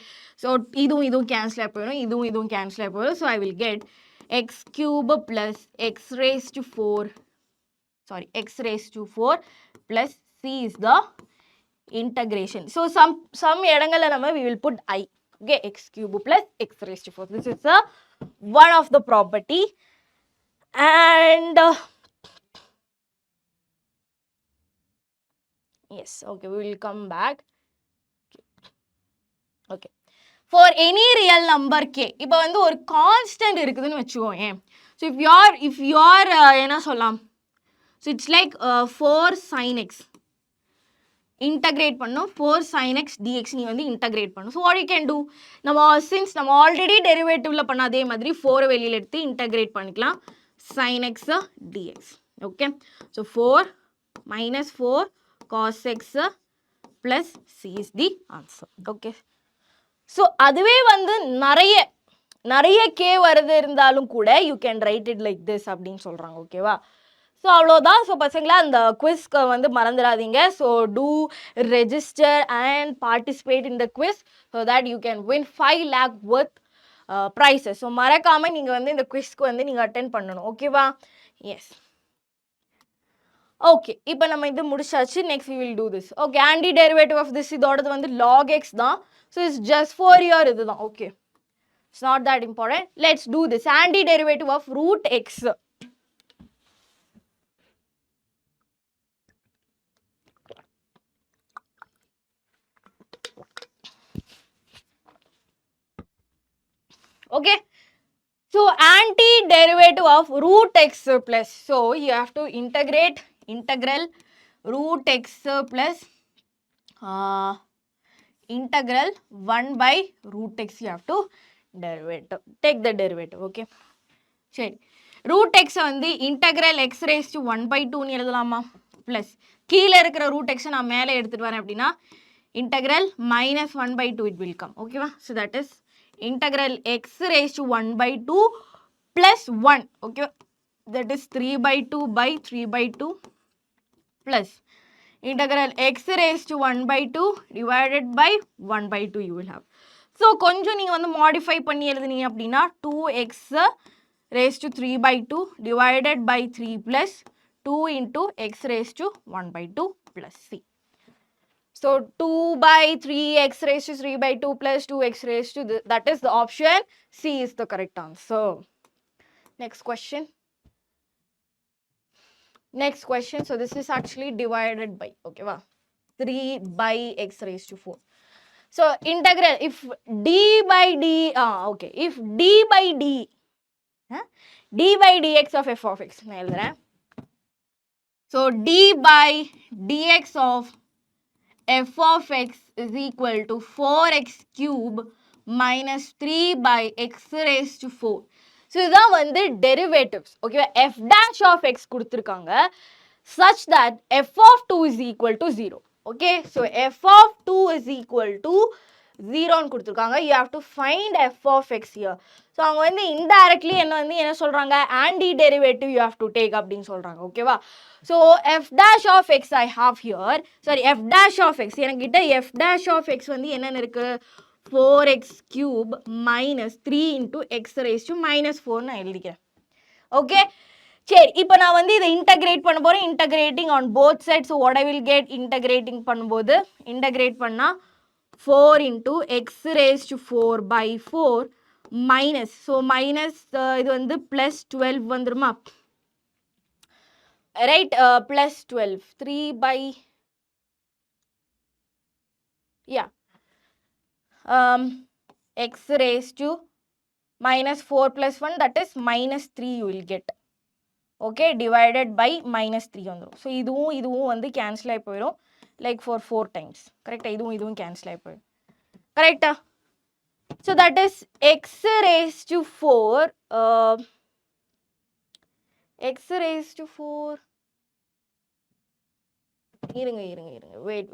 So இதுவும் cancel ஆகிடும், இதுவும் cancel ஆகிடும். So I will get x cube plus x raised to 4. Sorry, x raised to 4 plus C is the integration. So some இடங்கள்ல நம்ம we will put I. Okay, x cube plus x raised to 4. This is one of the property. And yes, okay, we will come back. Okay. For any real number k, இப்போ வந்து ஒரு constant இருக்குதுன்னு வெச்சுக்கோங்க. So if you are என்ன சொல்லலாம், so it's like 4 sin x integrate பண்ணும் 4 sin x dx நீ வந்து integrate பண்ணும். So what you can do, since நம்ம already derivative பண்ண அதே மாதிரி 4 வெளியில எடுத்து integrate பண்ணிக்கலாம் sin x dx. Okay. So 4 minus 4 cos x plus c is the answer. Okay. So அதுவே வந்து நிறைய k வருது இருந்தாலும் கூட you can write it like this அப்படின்னு சொல்றாங்க. ஓகேவா? ஸோ அவ்வளோதான். ஸோ பசங்களா அந்த குவிஸ்க்கு வந்து மறந்துடாதீங்க. So to register and participate in the quiz so that you can win 5 lakh worth prizes. So மறக்காமல் நீங்கள் வந்து இந்த குவிஸ்க்கு வந்து நீங்கள் அட்டென்ட் பண்ணணும். ஓகேவா? எஸ். ஓகே, இப்போ நம்ம இது முடிச்சாச்சு. Next we will do this. Okay, anti derivative of this இதோடது வந்து log x தான். So it's just for year இதுதான். Okay, it's not that important. Let's do this. Anti derivative of root x. Okay, so antiderivative of root x plus, so you have to integral root x plus integral 1 by root x, you have to take the derivative. Okay, சரி, root x வந்து integral x raised to 1 by 2 னு எழுதலாமா, plus கீழே இருக்கிற root x நான் மேலே எடுத்துட்டு வரேன் அப்படின்னா integral minus 1 by 2 it will come. ஓகேவா? so that is integral x raised to 1 by 2 plus 1. Okay, that is 3 by 2 by 3 by 2 plus integral x raised to 1 by 2 divided by 1 by 2 you will have. So கொஞ்சம் நீங்க வந்து modify பண்ணி எழுதுனீங்க அப்படின்னா 2x raised to 3 by 2 divided by 3 plus 2 into x raised to 1 by 2 plus c. So 2 by 3x raised to 3 by 2 plus 2x raised to that is the option C is the correct answer. Next question. So this is actually divided by, okay, wow, 3 by x raised to 4. So integral, if d by d, okay, if d by d, d by dx of f of x, so d by dx of f of x is equal to 4x cube minus 3 by x raised to 4. So இதான் வந்து derivatives. Okay, f dash of x கொடுத்திருக்காங்க such that f of 2 is equal to 0. Okay, so f of 2 is equal to 0 னு கொடுத்திருக்காங்க. You have to find f of x here. So அவங்க வந்து indirectly என்ன சொல்றாங்க, anti derivative you have to take அப்படின்னு சொல்றாங்க. ஓகேவா? So f dash of x I have here, sorry, f dash of x எனக்கிட்ட f dash of x வந்து என்னன்னு இருக்கு, 4x cube minus 3 into x raised to minus 4 நான் எழுதிக்கிறேன். Okay, சரி, இப்போ நான் வந்து இதை இன்டகிரேட் பண்ண போகிறேன். Integrating on both side. So what I will get integrating பண்ணும்போது இன்டகிரேட் பண்ணால் 4 into x raised to 4 by 4 minus, so minus இது வந்து ப்ளஸ் 12 வந்துருமா, right, plus 12 3 by yeah x raised to minus 4 plus 1, that is minus 3 you will get. Okay, divided by minus 3 வந்துரும். So இதுவும் வந்து cancel ஆகி போயிடும், like for 4 times. கரெக்டாக, இதுவும் கேன்சல் ஆகி போயிடும். கரெக்டா? So that is x raised to 4 x raised to 4 இருங்க wait.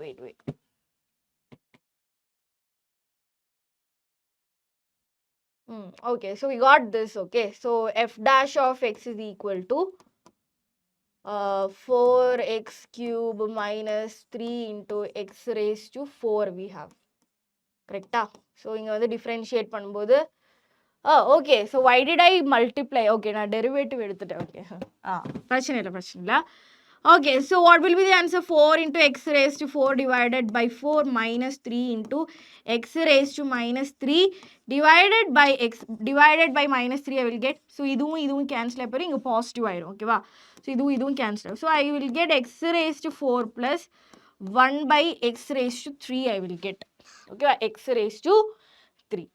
Okay, so we got this. Okay, so f dash of x is equal to 4x cube minus 3 into x raised to 4 we have. Correcta? So இங்க வந்து differentiate பண்ணும்போது okay, so why did I multiply? Okay, நான் derivative எடுத்துட்டேன். Okay, பிரச்சனை இல்லை. Okay, so what will be the answer? 4 into x raised to 4 divided by 4 minus 3 into x raised to minus 3 divided by minus 3 I will get. So இதுவும் cancel ஆகி இங்கே positive ஆயிடும். ஓகேவா? So இதுவும் cancel ஆகும். So I will get x raised to 4 plus 1 by x raised to 3 I will get. Okay, x raised to 3.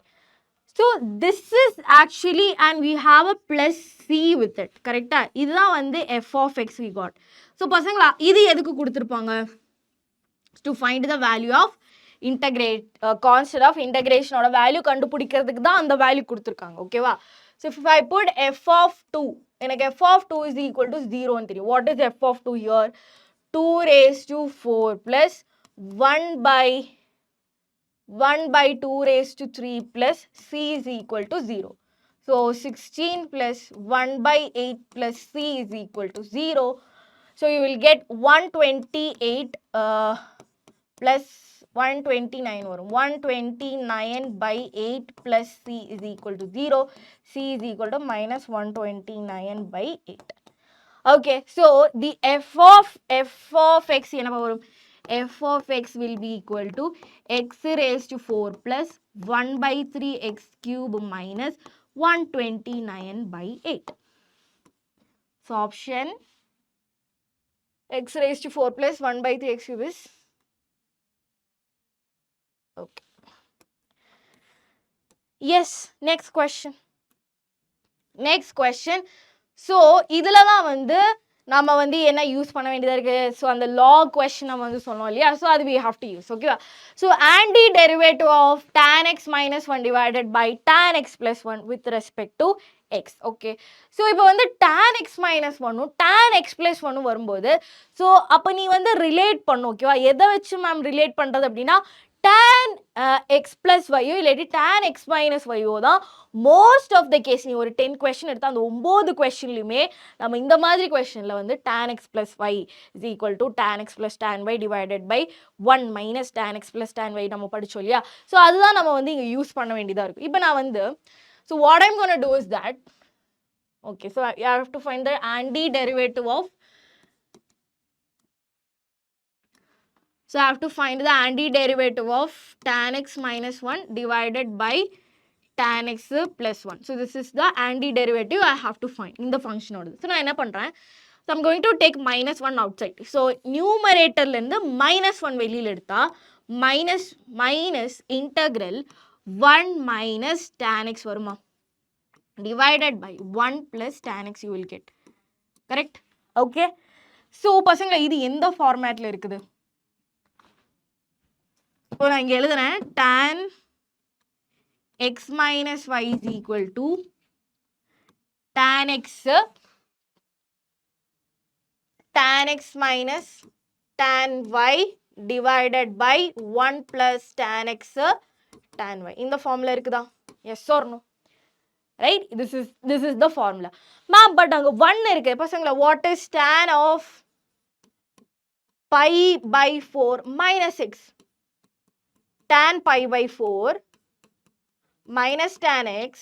So this is actually, and we have a plus c with it. Correct? இதுதான் வந்து f of x we got. So பசங்களா, இது எதுக்கு கொடுத்துருப்பாங்க? To find the value of integrate, constant of integration ஓட value கண்டுபிடிக்கிறதுக்கு தான் அந்த வேல்யூ கொடுத்துருக்காங்க. ஓகேவா? So if I put f of 2, எனக்கு f of 2 is equal to 0 ன்னு தெரியும். What is f of 2 here? 2 raised to 4 plus 1 by 2 raised to 3 plus c is equal to 0. So 16 plus 1 by 8 plus c is equal to 0. So you will get 128 plus 129 வரும். 129 by 8 plus c is equal to 0. c is equal to minus 129 by 8. Okay, so the f of x என்ன வரும்? f of x will be equal to x raised to 4 plus 1 by 3x cube minus 129 by 8. So option x raised to 4 plus 1 by 3x cube is okay. Yes, next question. So இதுல தான் வந்து நம்ம வந்து என்ன use பண்ண வேண்டியதாக இருக்குது? So அந்த log question நம்ம வந்து சொன்னோம் இல்லையா? ஸோ அது we have to use. ஓகேவா? So anti derivative of tan x minus 1 divided by tan x plus 1 with respect to x. Okay, so இப்போ வந்து tan x minus 1 tan x plus 1 வரும்போது so அப்போ நீ வந்து ரிலேட் பண்ணும். ஓகேவா? எதை வச்சு மேம் ரிலேட் பண்ணுறது அப்படின்னா tan x plus y இல்லாட்டி tan x minus y தான் மோஸ்ட் ஆஃப் த கேஸ். நீ ஒரு 10 கொஸ்டின் எடுத்தால் அந்த 9 கொஸ்டின்லையுமே நம்ம இந்த மாதிரி கொஸ்டினில் வந்து tan x plus y is equal to tan x plus tan y divided by 1 minus tan x plus tan y நம்ம படித்தோம் இல்லையா? ஸோ அதுதான் நம்ம வந்து இங்கே யூஸ் பண்ண வேண்டியதாக இருக்கும். இப்போ நான் வந்து so what I'm gonna do is that, okay, so I have to find the anti derivative of, so I have to find the antiderivative of tan x minus 1 divided by tan x plus 1. So this is the antiderivative I have to find in the function order. So நான் என்ன பண்றேன்? So I'm going to take minus 1 outside. So numeratorல இருந்து minus 1 வெளியில எடுத்தா minus integral 1 minus tan x வருமா? Divided by 1 plus tan x you will get. Correct? Okay. So பசங்களா இது எந்த ஃபார்மேட்ல இருக்குது? இப்போ நான் இங்கே எழுதுறேன் tan x minus y is equal to tan x minus tan y divided by 1 plus tan x tan y. இந்த ஃபார்முலா இருக்குதா? yes or no? right, this is the formula. Ma'am but அங்கே 1 இருக்கு பசங்களா. what is tan of pi by 4 minus x? Tan pi by 4 minus tan x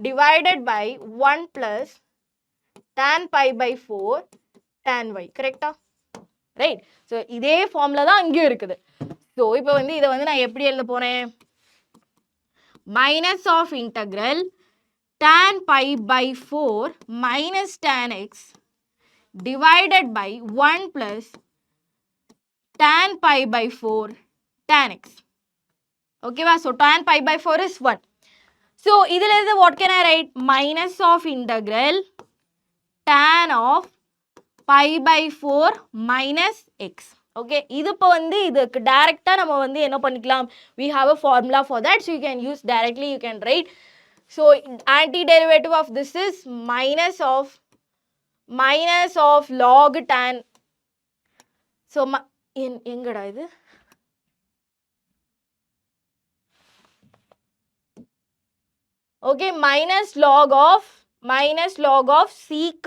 divided by 1 plus tan pi by 4 tan y. கரெக்டா? Right. So இதே ஃபார்ம்ல தான் இங்கேயும் இருக்குது. So இப்போ வந்து இதை வந்து நான் எப்படி எழுத போறேன்? Minus of integral tan pi by 4 minus tan x divided by 1 plus tan pi by 4 tan x. Okay, so tan pi by 4 is 1. So, what can I write? Minus of integral tan of pi by 4 minus x. Okay, இப்போ வந்து இதுக்கு டைரக்டா நம்ம வந்து என்ன பண்ணிக்கலாம்? We have a formula for that, so you can use directly, you can write. So antiderivative of this is minus of log tan. So எங்கடா இது? Okay, minus log of sec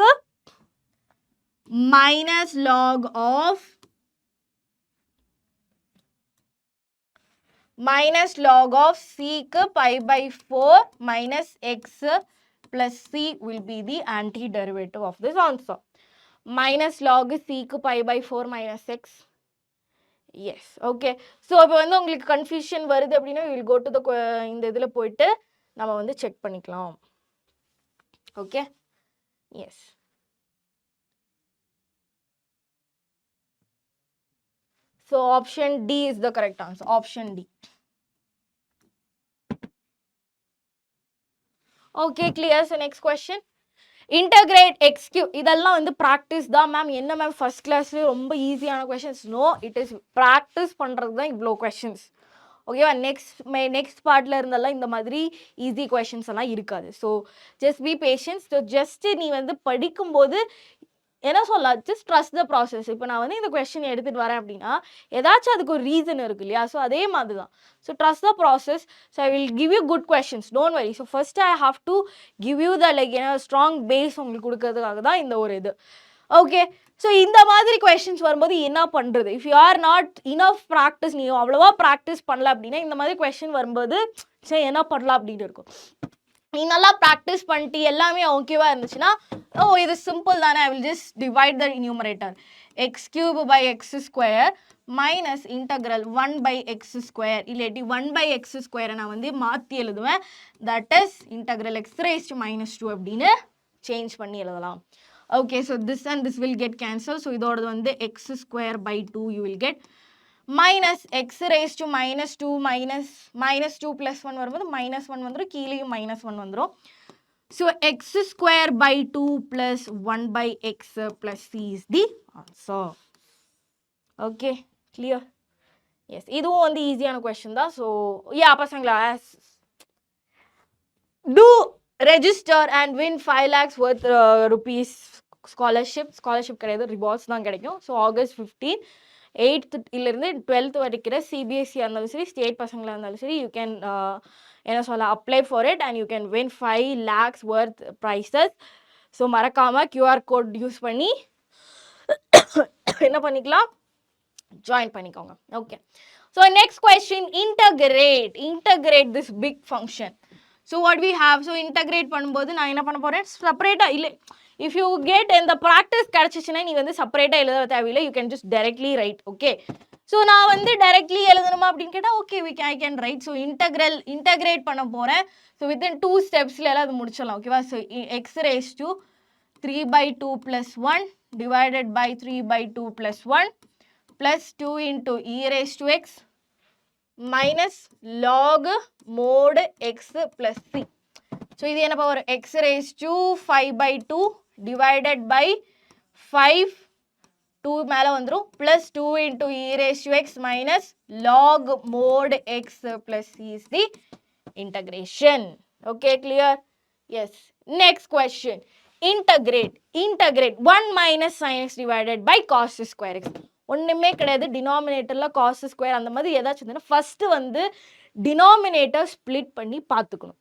minus log of sec pi by 4 minus x plus c will be the antiderivative of this answer. Minus log sec pi by 4 minus x. Yes, okay. So, இப்போ வந்து உங்களுக்கு confusion வருது அப்படின்னா you will go to the இந்த இதில் போயிட்டு நம்ம வந்து செக் பண்ணிக்கலாம். Okay? Yes. So, option D is the correct answer. Option D. Okay, clear. So, next question. Integrate x cube. இதெல்லாம் வந்து practice தான் மேம். என்ன மேம் ஃபர்ஸ்ட் கிளாஸ்ல ரொம்ப ஈஸியான questions? No, it is practice பண்றது தான் இவ்வளோ questions. ஓகேவா? நெக்ஸ்ட் பார்ட்ல இருந்தெல்லாம் இந்த மாதிரி ஈஸி கொஷின்ஸ் எல்லாம் இருக்காது. So just be patience. So just நீ வந்து படிக்கும்போது என்ன சொல்லலாம், ஜஸ்ட் ட்ரஸ்ட் த ப்ராசஸ். இப்போ நான் வந்து இந்த கொஸ்டின் எடுத்துகிட்டு வரேன் அப்படின்னா ஏதாச்சும் அதுக்கு ஒரு ரீசன் இருக்கு இல்லையா? ஸோ அதே மாதிரி தான். So trust the process. So I will give you good questions, don't worry. So first I have to give you the like ஏன்னா ஸ்ட்ராங் பேஸ் உங்களுக்கு கொடுக்கறதுக்காக தான் இந்த ஒரு இது. ஓகே, ஸோ இந்த மாதிரி கொஸ்டின்ஸ் வரும்போது என்ன பண்ணுறது? If you R not enough practice, நீ அவ்வளோவா ப்ராக்டிஸ் பண்ணல அப்படின்னா இந்த மாதிரி கொஸ்டின் வரும்போது சரி என்ன பண்ணலாம் அப்படின்னு இருக்கும். நீ நல்லா ப்ராக்டிஸ் பண்ணிட்டு எல்லாமே ஓகேவா இருந்துச்சுன்னா ஓ இது சிம்பிள் தானே, I will just divide the numerator x cube by x square minus integral 1 by x square இல்லாட்டி 1 by x ஸ்கொயரை நான் வந்து மாற்றி எழுதுவேன். That is integral x raised to -2 அப்படின்னு சேஞ்ச் பண்ணி எழுதலாம். Okay, so this and this will get cancelled. So இதோட வந்து x square by 2 you will get minus x raised to -2 minus 2 plus 1 வரும்போது -1 வந்துரும், கீழேயும் -1 வந்துரும். So x square by 2 plus 1 by x plus c is the answer. Okay, clear? Yes, இதுவும் வந்து ஈஸியான question தான். ஸோ யா பசங்களா, do register and win 5 lakhs worth rupees scholarship கிடையாது, ரிவார்ட்ஸ் தான் கிடைக்கும். ஸோ August 15 8th இருந்து 12th வரைக்கிற சிபிஎஸ்சியாக இருந்தாலும் சரி, ஸ்டேட் பசங்களாக இருந்தாலும் சரி, யூ கேன் என்ன சொல்ல apply for it and you can win 5 lakhs worth prizes. So மறக்காமல் கியூஆர் கோட் யூஸ் பண்ணி என்ன பண்ணிக்கலாம், ஜாயின் பண்ணிக்கோங்க. Okay, so next question, integrate this big function. So what we have, so integrate பண்ணும்போது நான் என்ன பண்ண போகிறேன், செப்பரேட்டாக இல்லை, இஃப் யூ கெட் இந்த ப்ராக்டிஸ் கிடச்சிச்சுன்னா நீ வந்து செப்பரேட்டாக எழுத தேவையில்லை, you can just directly write. Okay, so நான் வந்து டைரக்ட்லி எழுதணுமா அப்படின்னு கேட்டால் okay I can write. So integrate பண்ண போகிறேன். ஸோ வித்தின் 2 ஸ்டெப்ஸில் எல்லாம் அது முடிச்சிடலாம். ஓகேவா? So x raised to 3 by 2 plus 1 divided by 3 by 2 plus 1 plus 2 into e raised to x minus log mod x plus c. So இது என்ன power, x raised to 5 by 2 divided by 5 2 மேலே வந்துரும் plus 2 into e raised to x minus log mod x plus c is the integration. Okay, clear? Yes. Next question, integrate 1 minus sin x divided by cos square x. ஒன்றுமே கிடையாது, டினாமினேட்டரில் cos square அந்த மாதிரி ஏதாச்சும் இருந்ததுன்னா first வந்து denominator split பண்ணி பார்த்துக்கணும்.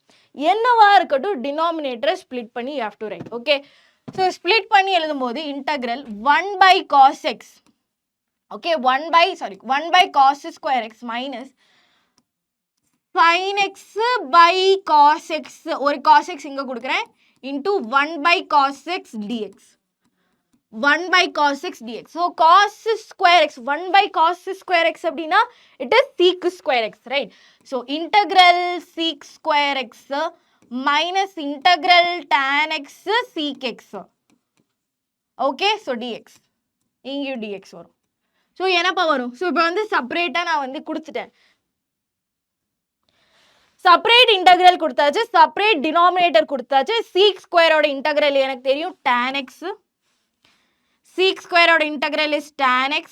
என்னவா இருக்கட்டும் டினாமினேட்டரை ஸ்ப்ளிட் பண்ணி you have to right. Okay, so split பண்ணி எழுதும் போது integral 1 by cos x, okay 1 by cos square x minus sin x by cos x ஒரு cos x இங்க கொடுக்கிறேன் into 1 by cos x dx 1 by cos x dx. So cos square x 1 by cos square x அப்படின்னா it is sec square x, right? So integral sec square x minus integral tan x sec x. Okay, so dx இங்கே dx வரும். So என்னப்பா வரும்? So இப்போ வந்து செப்பரேட்டாக நான் வந்து கொடுத்துட்டேன். செப்பரேட் இன்டகிரல் கொடுத்தாச்சு, செப்பரேட் டினாமினேட்டர் கொடுத்தாச்சு. சீக் ஸ்கொயரோட இன்டகிரல் எனக்கு தெரியும் tan x. சீக் ஸ்கொயரோட integral is tan x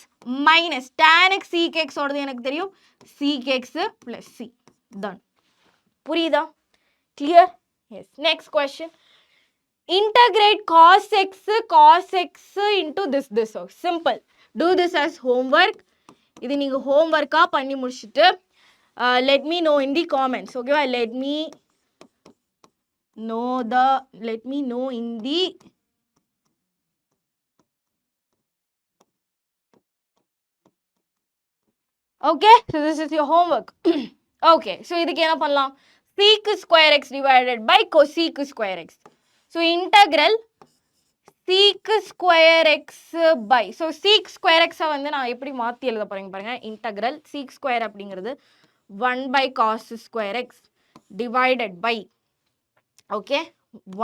minus tan x sec x ஓடது எனக்கு தெரியும் sec x plus c. Done. புரியுதா? Clear? Yes. Next question. Integrate cos x into this. Simple. Do this as homework. இது நீங்க homework பண்ணி முடிச்சிட்டு let me know in the comments. Okay, let me know in the okay, so this is your homework. Okay, so இதுக்கு என்ன பண்ணலாம்? sec square x divided by cosec square x. So integral sec square x by, so sec square x வந்து நான் எப்படி மாத்தி எழுத போறேன் பாருங்க. integral sec square அப்படிங்கிறது 1 by cos square x divided by, okay,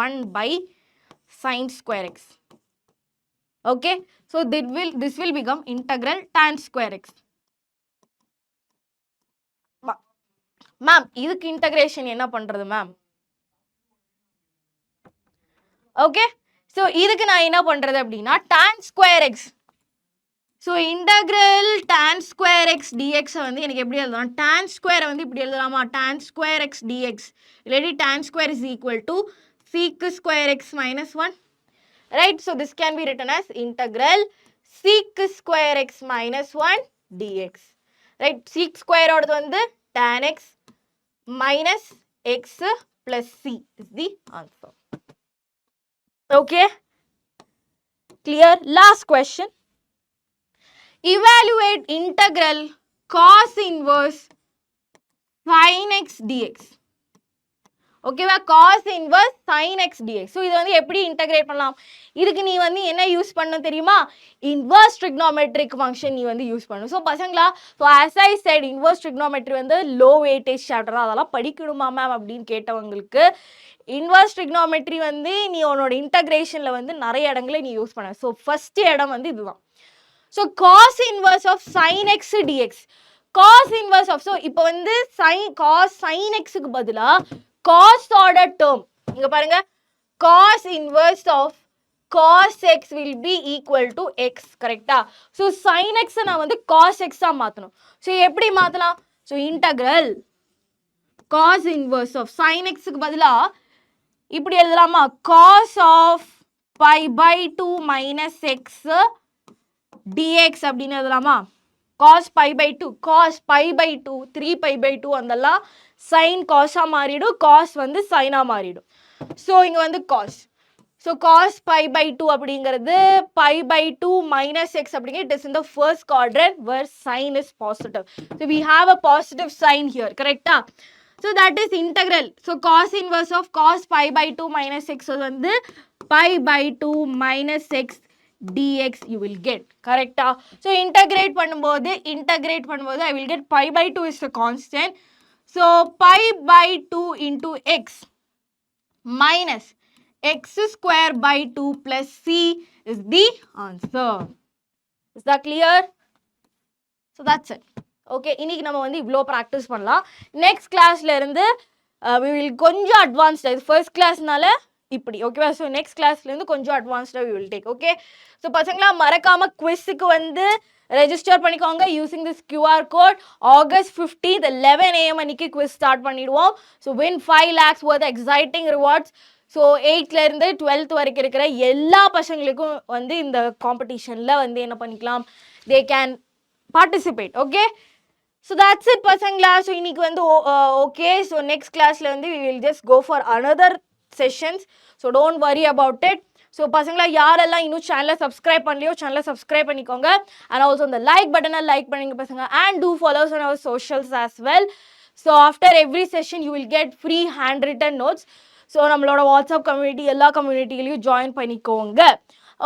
1 by sin square x. Okay, so this will become integral tan square x. Ma'am இதுக்கு integration என்ன பண்றது மேம்? ஓகே, ஸோ இதுக்கு நான் என்ன பண்றது அப்படின்னா tan square x. So integral tan square x dx வந்து எனக்கு எப்படி எழுதலாம்? tan square வந்து இப்படி எழுதலாமா? tan square x dx இல்லாட்டி tan square is equal to sec square x minus 1. Right, so this can be written as integral sec square x minus 1 dx. Right, sec square ஓடது வந்து tan x minus x plus c is the answer. Okay, clear? Last question. Evaluate integral cos inverse sin x dx. Okay, cos inverse sin x dx. So இது வந்து எப்படி integrate பண்ணலாம்? இதுக்கு நீ வந்து என்ன use பண்ண தெரியுமா? இன்வர்ஸ் ட்ரிக்னோமெட்ரிக் ஃபங்க்ஷன் நீ வந்து யூஸ் பண்ணணும். ஸோ பசங்களா, so as I said, inverse trigonometry வந்து லோ வெயிட்டேஜ் சாப்டர், அதெல்லாம் படிக்கணுமா மேம் அப்படின்னு கேட்டவங்களுக்கு இன்வர்ஸ் ட்ரிக்னோமெட்ரி வந்து நீ உன்னோட இன்டகிரேஷனில் வந்து நிறைய இடங்களை நீ யூஸ் பண்ண. ஸோ ஃபர்ஸ்ட் இடம் வந்து இதுதான். So cos inverse of sin x dx. cos inverse of, so இப்போ வந்து cos sin x-க்கு பதிலாக cos ஓட டேர்ம் இங்க பாருங்க, cos inverse of cos x will be equal to x. கரெக்டா? ஸோ sin x நான் வந்து cos x மாற்றணும். ஸோ எப்படி மாற்றலாம்? So integral cos inverse of sin x-க்கு பதிலாக இப்படி எழுதலாமா? cos of pi by 2 minus x dx அப்படின்னு எழுதலாமா? cos pi by 2, cos pi by 2, 3 pi by 2 அதெல்லாம் sin cos மாறிடும், cos வந்து sin மாறிடும். ஸோ இங்க வந்து cos, so cos pi by 2 அப்படிங்கிறது pi by 2 minus x அப்படிங்கிறது it is in the first quadrant where sin is positive. So we have a positive sign here, correctா? So that is integral. So cos inverse of cos pi by 2 minus x வந்து pi by 2 minus x dx you will get. correctா? So integrate பண்ணும்போது I will get pi by 2 is the constant. So pi by 2 into x minus x square by 2 plus c is the answer. Is that clear? So that's it. Okay, இன்னைக்கு நம்ம வந்து இவ்ளோ practice பண்ணலாம். next classல இருந்து we will கொஞ்சம் advanced, first classனால இப்படி. ஓகேவா? So next கிளாஸ்லேருந்து கொஞ்சம் அட்வான்ஸ்டாக we will take. Okay, so பசங்களா மறக்காம குவிஸுக்கு வந்து ரெஜிஸ்டர் பண்ணிக்கோங்க using this QR code. August 15th 11 AM அன்னைக்கு குவிஸ் ஸ்டார்ட் பண்ணிடுவோம். So win 5 lakhs worth exciting rewards. ஸோ 8th-லேருந்து 12th வரைக்கும் இருக்கிற எல்லா பசங்களுக்கும் வந்து இந்த காம்படிஷனில் வந்து என்ன பண்ணிக்கலாம், they can participate. Okay, so that's it பசங்களா. ஸோ இன்னைக்கு வந்து ஓகே, ஸோ நெக்ஸ்ட் கிளாஸில் வந்து we will just go for another sessions, so don't worry about it. So பசங்களா யாரெல்லாம் இன்னும் சேனலை சப்ஸ்கிரைப் பண்ணலையோ சேனலை சப்ஸ்கிரைப் பண்ணிக்கோங்க. and also the like button like பண்ணுங்க பசங்க, and do follow us on our socials as well. So after every session you will get free handwritten notes. So நம்மளோட WhatsApp community எல்லா கம்யூனிட்டிலையும் join பண்ணிக்கோங்க.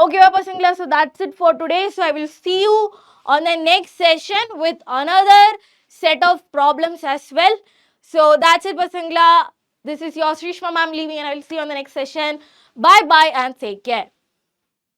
ஓகேவா பசங்களா? So that's it for today. So I will see you on the next session with another set of problems as well. So that's it pasangla. This is your Shrishma ma'am leaving, and I will see you on the next session. Bye bye and take care.